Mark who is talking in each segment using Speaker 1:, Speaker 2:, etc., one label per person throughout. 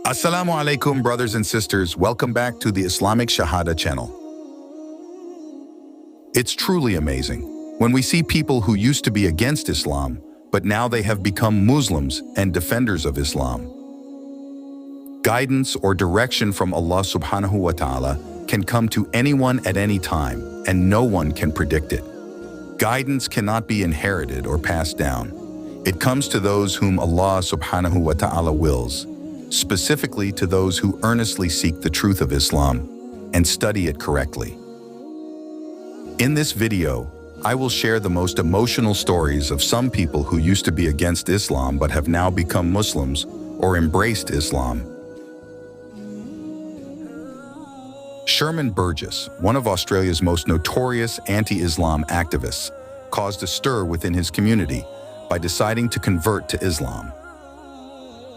Speaker 1: Assalamu alaikum, brothers and sisters. Welcome back to the Islamic Shahada channel. It's truly amazing when we see people who used to be against Islam, but now they have become Muslims and defenders of Islam. Guidance or direction from Allah subhanahu wa ta'ala can come to anyone at any time, and no one can predict it. Guidance cannot be inherited or passed down. It comes to those whom Allah subhanahu wa ta'ala wills, specifically to those who earnestly seek the truth of Islam and study it correctly. In this video, I will share the most emotional stories of some people who used to be against Islam but have now become Muslims or embraced Islam. Shermon Burgess, one of Australia's most notorious anti-Islam activists, caused a stir within his community by deciding to convert to Islam.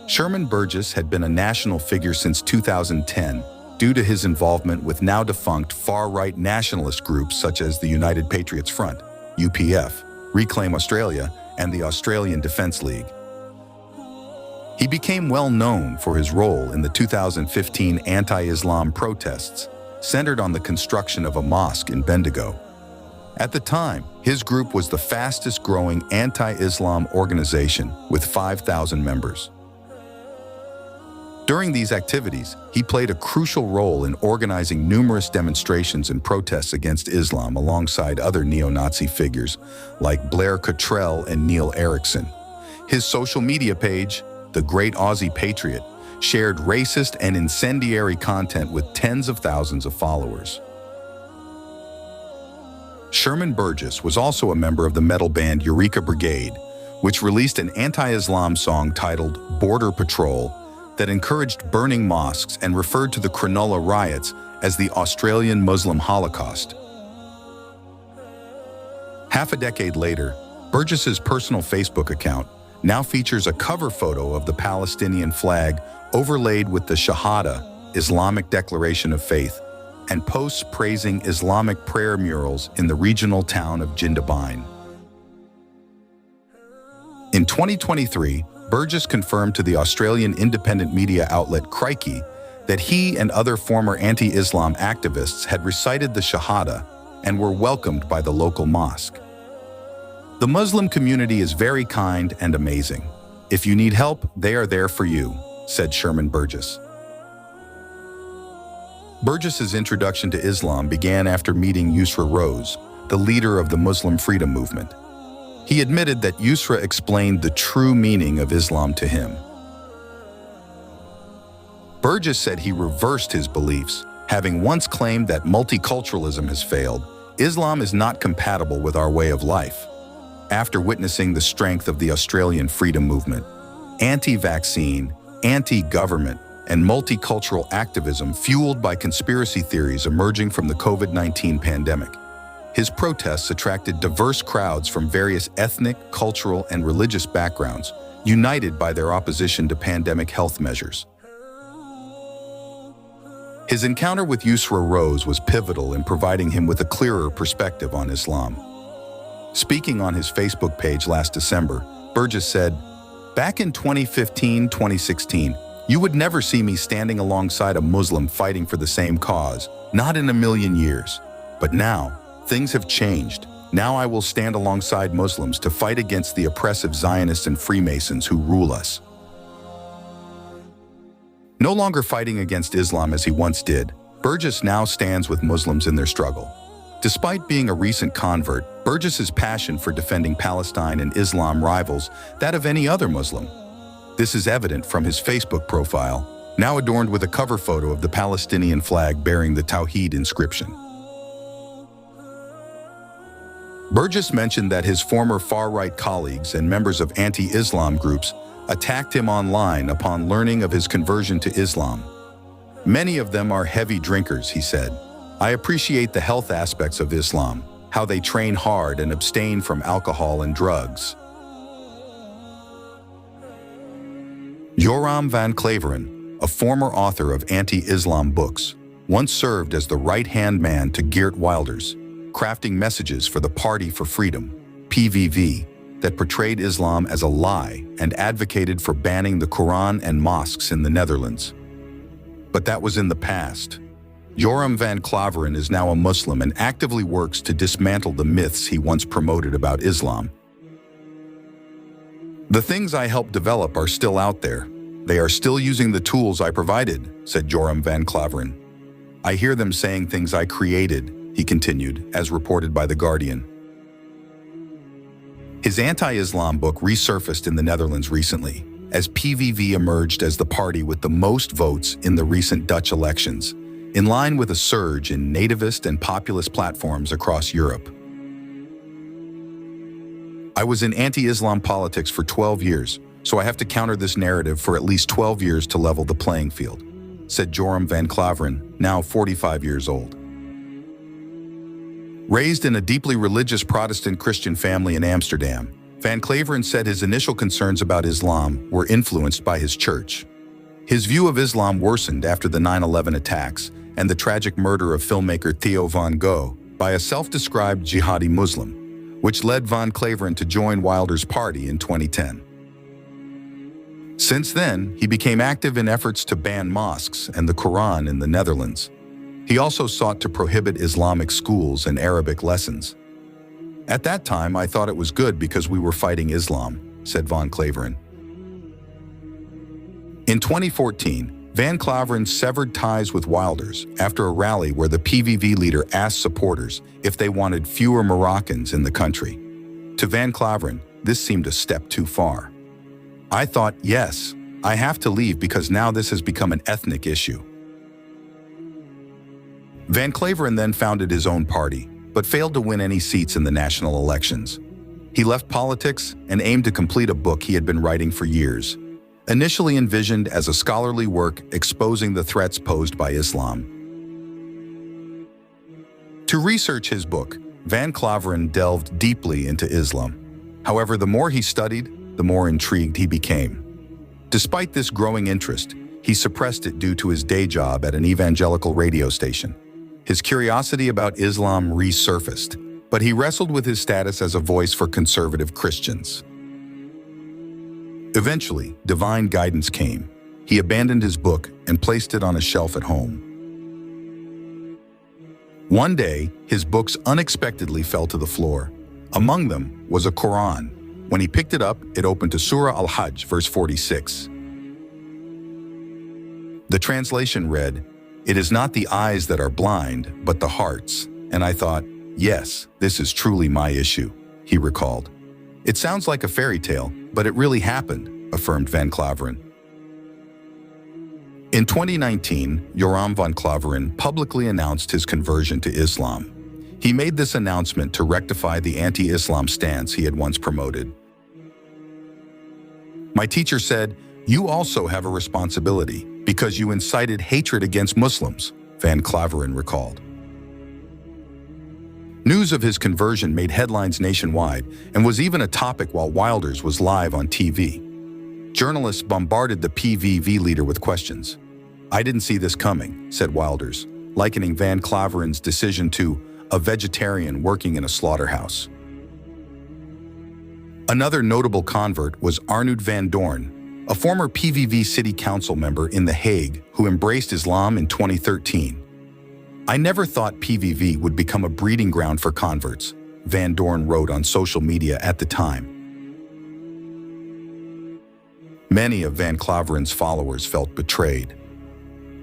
Speaker 1: Shermon Burgess had been a national figure since 2010 due to his involvement with now-defunct far-right nationalist groups such as the United Patriots Front, UPF, Reclaim Australia, and the Australian Defence League. He became well known for his role in the 2015 anti-Islam protests, centered on the construction of a mosque in Bendigo. At the time, his group was the fastest-growing anti-Islam organization with 5,000 members. During these activities, he played a crucial role in organizing numerous demonstrations and protests against Islam alongside other neo-Nazi figures like Blair Cottrell and Neil Erikson. His social media page, The Great Aussie Patriot, shared racist and incendiary content with tens of thousands of followers. Shermon Burgess was also a member of the metal band Eureka Brigade, which released an anti-Islam song titled Border Patrol that encouraged burning mosques and referred to the Cronulla riots as the Australian Muslim Holocaust. Half a decade later, Burgess's personal Facebook account now features a cover photo of the Palestinian flag overlaid with the SHAHADA, Islamic Declaration of Faith, and posts praising Islamic prayer murals in the regional town of Jindabyne. In 2023, Burgess confirmed to the Australian independent media outlet Crikey that he and other former anti-Islam activists had recited the Shahada and were welcomed by the local mosque. The Muslim community is very kind and amazing. If you need help, they are there for you, said Shermon Burgess. Burgess's introduction to Islam began after meeting Yusra Rose, the leader of the Muslim freedom movement. He admitted that Yusra explained the true meaning of Islam to him. Burgess said he reversed his beliefs, having once claimed that multiculturalism has failed. Islam is not compatible with our way of life. After witnessing the strength of the Australian freedom movement, anti-vaccine, anti-government, and multicultural activism fueled by conspiracy theories emerging from the COVID-19 pandemic, his protests attracted diverse crowds from various ethnic, cultural, and religious backgrounds, united by their opposition to pandemic health measures. His encounter with Yusra Rose was pivotal in providing him with a clearer perspective on Islam. Speaking on his Facebook page last December, Burgess said, "Back in 2015-2016, you would never see me standing alongside a Muslim fighting for the same cause, not in a million years. But now, things have changed. Now I will stand alongside Muslims to fight against the oppressive Zionists and Freemasons who rule us." No longer fighting against Islam as he once did, Burgess now stands with Muslims in their struggle. Despite being a recent convert, Burgess's passion for defending Palestine and Islam rivals that of any other Muslim. This is evident from his Facebook profile, now adorned with a cover photo of the Palestinian flag bearing the Tawheed inscription. Burgess mentioned that his former far-right colleagues and members of anti-Islam groups attacked him online upon learning of his conversion to Islam. "Many of them are heavy drinkers," he said. "I appreciate the health aspects of Islam, how they train hard and abstain from alcohol and drugs." Joram Van Klaveren, a former author of anti-Islam books, once served as the right-hand man to Geert Wilders, crafting messages for the Party for Freedom, PVV, that portrayed Islam as a lie and advocated for banning the Quran and mosques in the Netherlands. But that was in the past. Joram Van Klaveren is now a Muslim and actively works to dismantle the myths he once promoted about Islam. "The things I helped develop are still out there. They are still using the tools I provided," said Joram Van Klaveren. "I hear them saying things I created," he continued, as reported by The Guardian. His anti-Islam book resurfaced in the Netherlands recently, as PVV emerged as the party with the most votes in the recent Dutch elections, in line with a surge in nativist and populist platforms across Europe. "I was in anti-Islam politics for 12 years, so I have to counter this narrative for at least 12 years to level the playing field," said Joram Van Klaveren, now 45 years old. Raised in a deeply religious Protestant Christian family in Amsterdam, Van Klaveren said his initial concerns about Islam were influenced by his church. His view of Islam worsened after the 9/11 attacks and the tragic murder of filmmaker Theo van Gogh by a self-described jihadi Muslim, which led Van Klaveren to join Wilders' party in 2010. Since then, he became active in efforts to ban mosques and the Quran in the Netherlands. He also sought to prohibit Islamic schools and Arabic lessons. "At that time, I thought it was good because we were fighting Islam," said Van Klaveren. In 2014, Van Klaveren severed ties with Wilders after a rally where the PVV leader asked supporters if they wanted fewer Moroccans in the country. To Van Klaveren, this seemed a step too far. "I thought, yes, I have to leave because now this has become an ethnic issue." Van Klaveren then founded his own party, but failed to win any seats in the national elections. He left politics and aimed to complete a book he had been writing for years, initially envisioned as a scholarly work exposing the threats posed by Islam. To research his book, Van Klaveren delved deeply into Islam. However, the more he studied, the more intrigued he became. Despite this growing interest, he suppressed it due to his day job at an evangelical radio station. His curiosity about Islam resurfaced, but he wrestled with his status as a voice for conservative Christians. Eventually, divine guidance came. He abandoned his book and placed it on a shelf at home. One day, his books unexpectedly fell to the floor. Among them was a Quran. When he picked it up, it opened to Surah Al-Hajj, verse 46. The translation read, "It is not the eyes that are blind, but the hearts." And I thought, yes, this is truly my issue, he recalled. "It sounds like a fairy tale, but it really happened," affirmed Van Klaveren. In 2019, Joram Van Klaveren publicly announced his conversion to Islam. He made this announcement to rectify the anti-Islam stance he had once promoted. "My teacher said, 'You also have a responsibility because you incited hatred against Muslims,'" Van Klaveren recalled. News of his conversion made headlines nationwide and was even a topic while Wilders was live on TV. Journalists bombarded the PVV leader with questions. "I didn't see this coming," said Wilders, likening Van Klaveren's decision to a vegetarian working in a slaughterhouse. Another notable convert was Arnoud van Doorn, a former PVV city council member in The Hague who embraced Islam in 2013. "I never thought PVV would become a breeding ground for converts," Van Doorn wrote on social media at the time. Many of Van Klaveren's followers felt betrayed.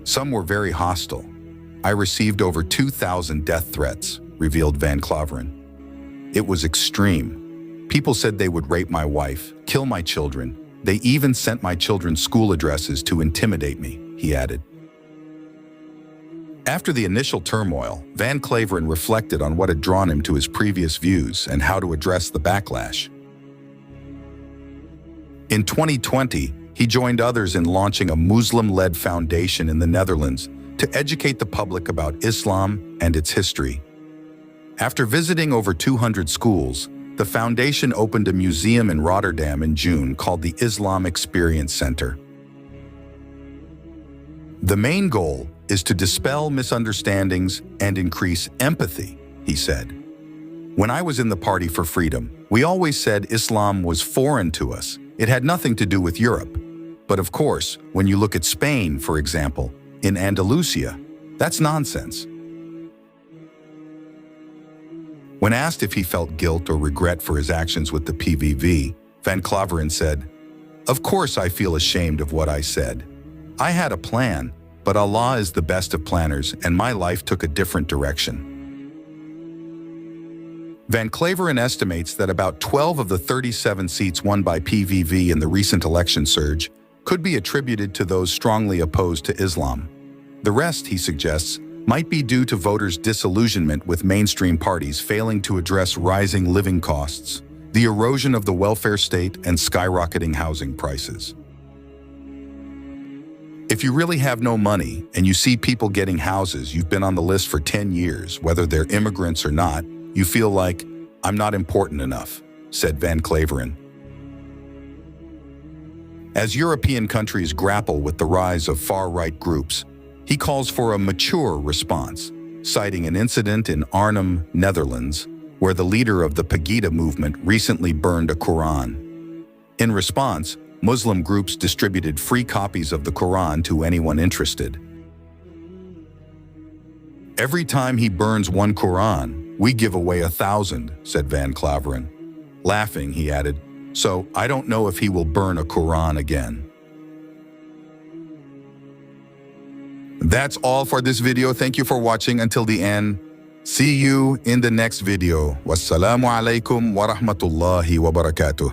Speaker 1: Some were very hostile. "I received over 2,000 death threats," revealed Van Klaveren. "It was extreme. People said they would rape my wife, kill my children. They even sent my children's school addresses to intimidate me," he added. After the initial turmoil, Van Klaveren reflected on what had drawn him to his previous views and how to address the backlash. In 2020, he joined others in launching a Muslim-led foundation in the Netherlands to educate the public about Islam and its history. After visiting over 200 schools, the foundation opened a museum in Rotterdam in June called the ISLAMIC Experience Center. The main goal is to dispel misunderstandings and increase empathy, he said. When I was in the Party for Freedom, we always said Islam was foreign to us. It had nothing to do with Europe. But of course, when you look at Spain, for example, in Andalusia, that's nonsense. When asked if he felt guilt or regret for his actions with the PVV, Van Klaveren said, "Of course I feel ashamed of what I said. I had a plan, but Allah is the best of planners and my life took a different direction." Van Klaveren estimates that about 12 of the 37 seats won by PVV in the recent election surge could be attributed to those strongly opposed to Islam. The rest, he suggests, might be due to voters' disillusionment with mainstream parties failing to address rising living costs, the erosion of the welfare state, and skyrocketing housing prices. If you really have no money and you see people getting houses you've been on the list for 10 years, whether they're immigrants or not, you feel like, "I'm not important enough," said Van Klaveren. As European countries grapple with the rise of far-right groups, he calls for a mature response, citing an incident in Arnhem, Netherlands, where the leader of the Pegida movement recently burned a Quran. In response, Muslim groups distributed free copies of the Quran to anyone interested. "Every time he burns one Quran, we give away 1,000, said Van Klaveren. Laughing, he added, "So I don't know if he will burn a Quran again." That's all for this video. Thank you for watching until the end. See you in the next video. Wassalamu alaikum wa rahmatullahi wa barakatuh.